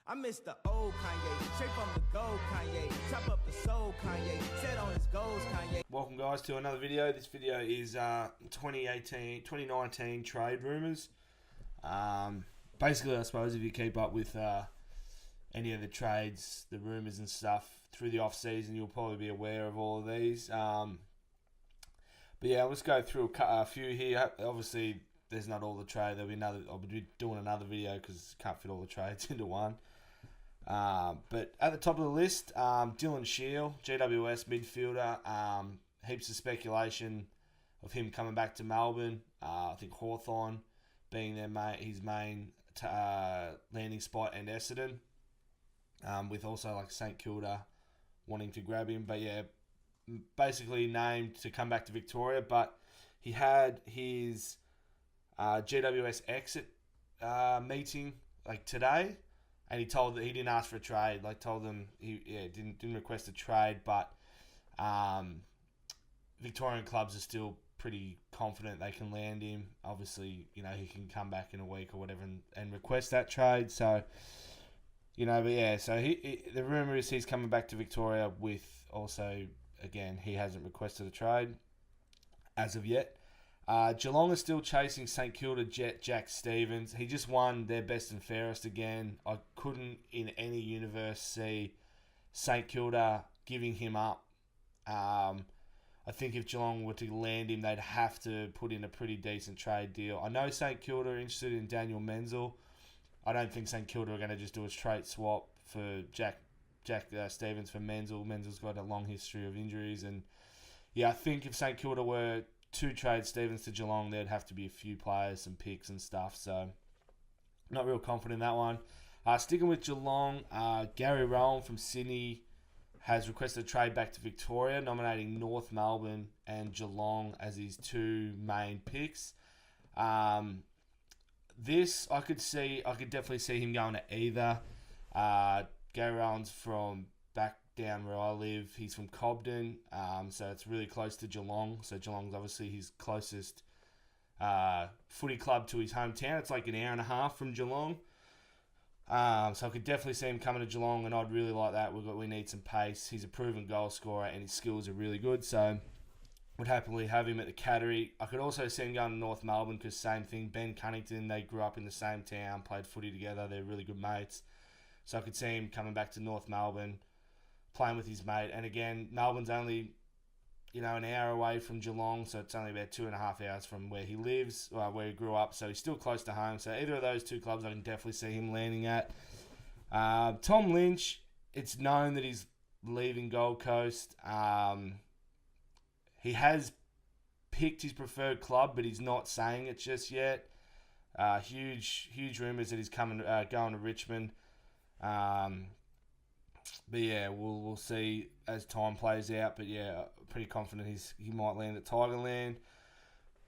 I miss the old Kanye, straight from the gold Kanye, chop up the soul Kanye, set on his goals Kanye. Welcome guys to another video. This video is 2019 trade rumors. Basically, I suppose if you keep up with any of the trades, the rumors and stuff through the off season, you'll probably be aware of all of these. But yeah, let's go through a few here. Obviously, there's not all the trade. There'll be another. I'll be doing another video because can't fit all the trades into one. But at the top of the list, Dylan Shield, GWS midfielder. Heaps of speculation of him coming back to Melbourne. I think Hawthorn being his main landing spot, and Essendon, with also like St Kilda wanting to grab him. But yeah, basically named to come back to Victoria. But he had his GWS exit meeting like today. And he told that he didn't ask for a trade. Like told them he didn't request a trade, but Victorian clubs are still pretty confident they can land him. Obviously, he can come back in a week or whatever and request that trade. So, but yeah. So the rumor is he's coming back to Victoria with also again he hasn't requested a trade as of yet. Geelong is still chasing St Kilda Jet Jack Stevens. He just won their best and fairest again. I couldn't in any universe see St Kilda giving him up. I think if Geelong were to land him, they'd have to put in a pretty decent trade deal. I know St Kilda are interested in Daniel Menzel. I don't think St Kilda are going to just do a straight swap for Jack Stevens for Menzel. Menzel's got a long history of injuries. And yeah, I think if St Kilda were to trade Stevens to Geelong, there'd have to be a few players, some picks and stuff. So, not real confident in that one. Sticking with Geelong, Gary Rowan from Sydney has requested a trade back to Victoria, nominating North Melbourne and Geelong as his two main picks. This I could definitely see him going to either. Gary Rowan's from back down where I live. He's from Cobden, so it's really close to Geelong. So Geelong's obviously his closest footy club to his hometown. It's like an hour and a half from Geelong. So I could definitely see him coming to Geelong, and I'd really like that. We need some pace. He's a proven goal scorer, and his skills are really good. So would happily have him at the Cattery. I could also see him going to North Melbourne because same thing. Ben Cunnington, they grew up in the same town, played footy together. They're really good mates. So I could see him coming back to North Melbourne, playing with his mate. And again, Melbourne's only, an hour away from Geelong, so it's only about 2.5 hours from where he lives, where he grew up, so he's still close to home. So either of those two clubs I can definitely see him landing at. Tom Lynch, it's known that he's leaving Gold Coast. He has picked his preferred club, but he's not saying it just yet. Huge rumours that he's going to Richmond. But yeah, we'll see as time plays out. But yeah, pretty confident he might land at Tigerland.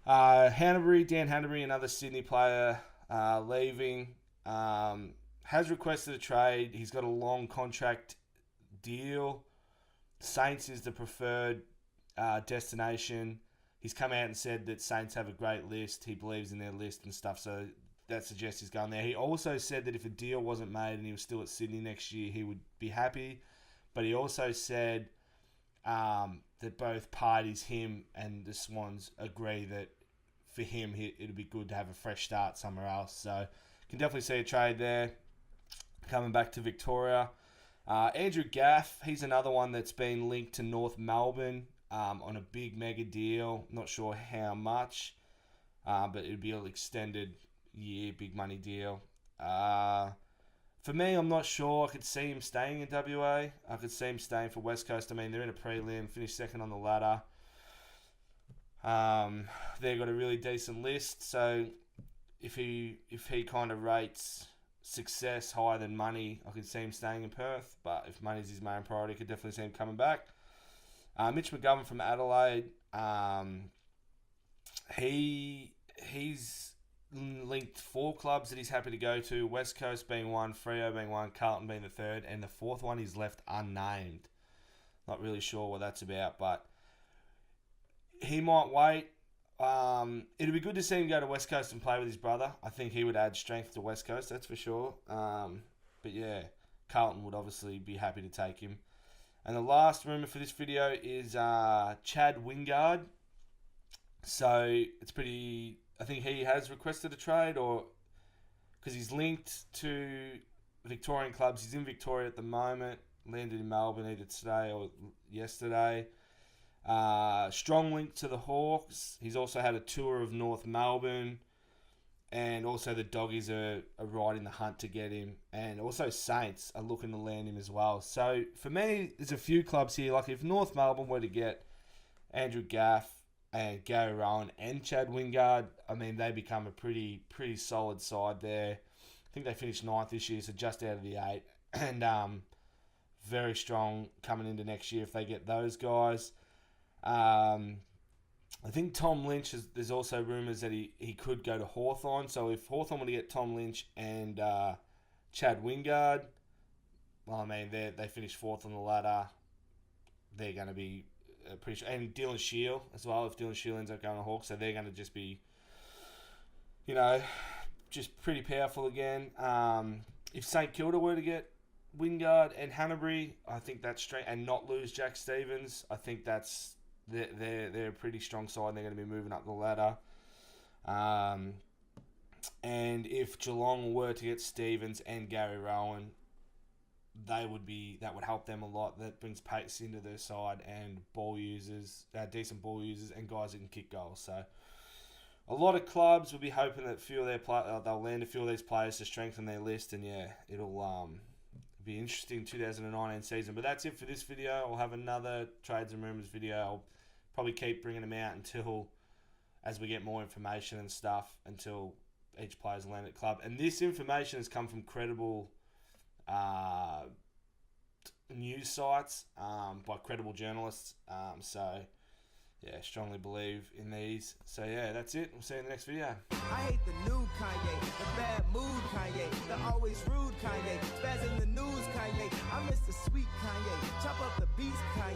Dan Hanbury, another Sydney player, leaving. Has requested a trade. He's got a long contract deal. Saints is the preferred destination. He's come out and said that Saints have a great list. He believes in their list and stuff. So that suggests he's going there. He also said that if a deal wasn't made and he was still at Sydney next year, he would be happy. But he also said that both parties, him and the Swans, agree that for him, it'd be good to have a fresh start somewhere else. So can definitely see a trade there coming back to Victoria. Andrew Gaff, he's another one that's been linked to North Melbourne on a big mega deal. Not sure how much, but it'd be an extended year, big money deal. For me, I'm not sure. I could see him staying in WA. I could see him staying for West Coast. I mean, they're in a prelim, finished second on the ladder. They've got a really decent list. So if he kind of rates success higher than money, I could see him staying in Perth. But if money's his main priority, I could definitely see him coming back. Mitch Mcgovern from Adelaide. He's linked 4 clubs that he's happy to go to. West Coast being one, Freo being one, Carlton being the third, and the fourth one he's left unnamed. Not really sure what that's about, but he might wait. It'd be good to see him go to West Coast and play with his brother. I think he would add strength to West Coast, that's for sure. But yeah, Carlton would obviously be happy to take him. And the last rumour for this video is Chad Winguard. So it's pretty... I think he has requested a trade, or because he's linked to Victorian clubs. He's in Victoria at the moment. Landed in Melbourne either today or yesterday. Strong link to the Hawks. He's also had a tour of North Melbourne. And also the Doggies are right in the hunt to get him. And also Saints are looking to land him as well. So for me, there's a few clubs here. Like if North Melbourne were to get Andrew Gaff and Gary Rowan and Chad Wingard, I mean, they become a pretty solid side there. I think they finished 9th this year, so just out of the 8. And very strong coming into next year if they get those guys. I think Tom Lynch, there's also rumours that he could go to Hawthorn. So if Hawthorn were to get Tom Lynch and Chad Wingard, well, I mean, they finished 4th on the ladder. They're going to be pretty sure. And Dylan Shield as well, if Dylan Shield ends up going to Hawks. So they're going to just be, just pretty powerful again. If St Kilda were to get Wingard and Hanbury, I think that's straight, and not lose Jack Stevens, I think that's... They're a pretty strong side. They're going to be moving up the ladder. And if Geelong were to get Stevens and Gary Rowan, that would help them a lot. That brings pace into their side and ball users, decent ball users, and guys that can kick goals. So a lot of clubs will be hoping that they'll land a few of these players to strengthen their list. And yeah, it'll be interesting 2019 season. But that's it for this video. I'll have another trades and rumours video. I'll probably keep bringing them out as we get more information and stuff, until each player's landed at club. And this information has come from credible news sites by credible journalists. So yeah, strongly believe in these. So yeah, that's it. We'll see you in the next video. I hate the new Kanye, the bad mood Kanye, the always rude Kanye, spaz in the news Kanye. I miss the sweet Kanye, chop up the beast Kanye.